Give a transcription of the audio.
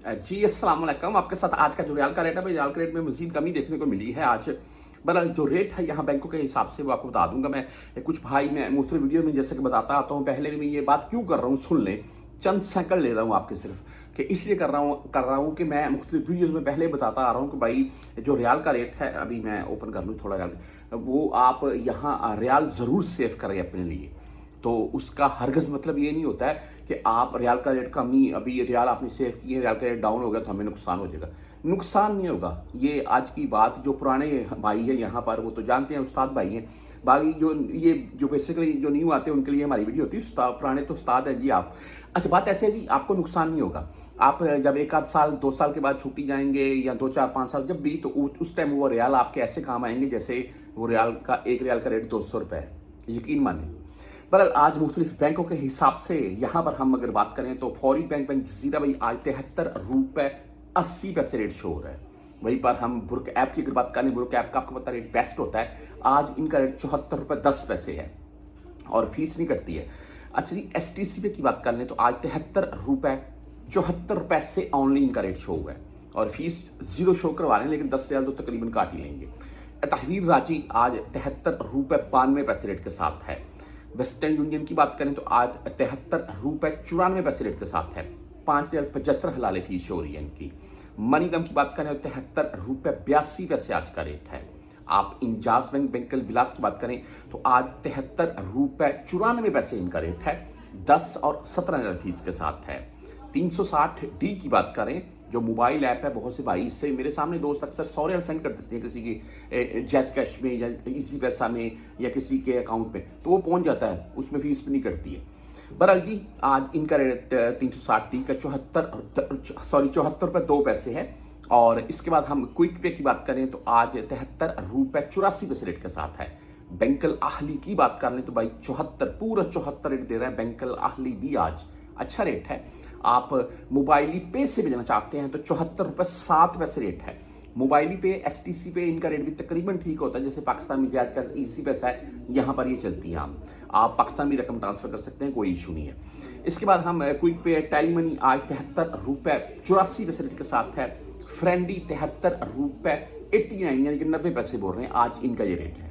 जी, अस्सलाम वालेकुम। आपके साथ आज का जो रियाल का रेट है, भाई रियाल का रेट में मज़ीद कमी देखने को मिली है आज। बहरहाल जो रेट है यहाँ बैंकों के हिसाब से वो आपको बता दूँगा मैं। कुछ भाई मैं मुख्तलिफ वीडियो में जैसे कि बताता आता हूँ, पहले भी मैं ये बात क्यों कर रहा हूँ सुन लें। चंद सेकंड ले रहा हूँ आपके सिर्फ, कि इसलिए कर रहा हूँ कि मैं मुख्तलिफ वीडियोज़ में पहले बताता आ रहा हूँ कि भाई जो रियाल का रेट है, अभी मैं ओपन कर लूँ थोड़ा रियाल, वो आप यहाँ रियाल ज़रूर सेव करें अपने लिए। तो उसका हरगिज़ मतलब ये नहीं होता है कि आप रियाल का रेट कमी, अभी रियाल आपने सेव किए, रियाल का रेट डाउन हो गया तो हमें नुकसान हो जाएगा। नुकसान नहीं होगा। ये आज की बात, जो पुराने भाई हैं यहाँ पर वो तो जानते हैं, उस्ताद भाई हैं। बाकी जो बेसिकली जो न्यू आते हैं उनके लिए हमारी वीडियो होती है। उस्ताद पुराने तो उस्ताद हैं जी आप। अच्छा, बात ऐसे है जी, आपको नुकसान नहीं होगा। आप जब 1 आध साल 2 साल के बाद छुट्टी जाएंगे, या 2 4 5 साल जब भी, तो उस टाइम वो रियाल आपके ऐसे काम आएंगे जैसे वो रियाल का, 1 रियाल का रेट 200 रुपये है, यकीन माने। बहरहाल आज मुख्तलिफ बैंकों के हिसाब से यहाँ पर हम अगर बात करें तो फौरी बैंक जज़ीरा भाई आज 73 रुपये 80 पैसे रेट शो हो रहा है। वहीं पर हम बुर्क ऐप की अगर बात करें, बुर्क ऐप का आपको पता रेट बेस्ट होता है। आज इनका रेट 74 रुपये 10 पैसे है और फीस नहीं कटती है। अच्छा जी, STC पे की बात कर लें तो आज 73 रुपये 74 पैसे ऑनली इनका रेट शो हुआ है और फीस जीरो शो करवा रहे हैं, लेकिन 10 रियाल तो तकरीबन काट ही लेंगे। तहवीर रांची आज 73 रुपये 92 पैसे रेट के साथ है। वेस्टर्न यूनियन की बात करें तो आज 73 रुपये 94 पैसे रेट के साथ है। 5 रियाल 75 हलाले फीस शो हो रही है इनकी। मनीग्राम की बात करें तो 73 रुपये 82 पैसे आज का रेट है। आप इंजाज बैंक बैंकल बिलात की बात करें तो आज 73 रुपये 94 पैसे इनका रेट है। 10 और 17 रियाल फीस के साथ है। 360D की बात करें, जो मोबाइल ऐप है, बहुत से भाई इससे मेरे सामने दोस्त अक्सर 100 रियाल सेंड कर देते हैं किसी की जैज़ कैश में या इजी पैसा में या किसी के अकाउंट में, तो वो पहुंच जाता है, उसमें फीस भी नहीं कटती है। बहरहाल जी, आज इनका रेट 360D का 74 रुपये 2 पैसे है। और इसके बाद हम क्विक पे की बात करें तो आज 73 रुपये 84 पैसे रेट के साथ है। बैंकल आहली की बात कर लें तो भाई 74 पूरा 74 रेट दे रहा है बैंकल आहली भी आज। अच्छा रेट है। आप मोबाइली पे से भेजना चाहते हैं तो 74 रुपये 7 पैसे रेट है। मोबाइली पे STC पे इनका रेट भी तकरीबन ठीक होता है, जैसे पाकिस्तान में जायज़ का इजी पैसा है, यहाँ पर ये चलती है। आप पाकिस्तान में रकम ट्रांसफ़र कर सकते हैं, कोई इशू नहीं है। इसके बाद हम क्विक पे टेली मनी आज 73 रुपये 84 पैसे रेट के साथ है। फ्रेंडी 73 रुपये 89 यानी कि 90 पैसे बोल रहे हैं, आज इनका ये रेट है।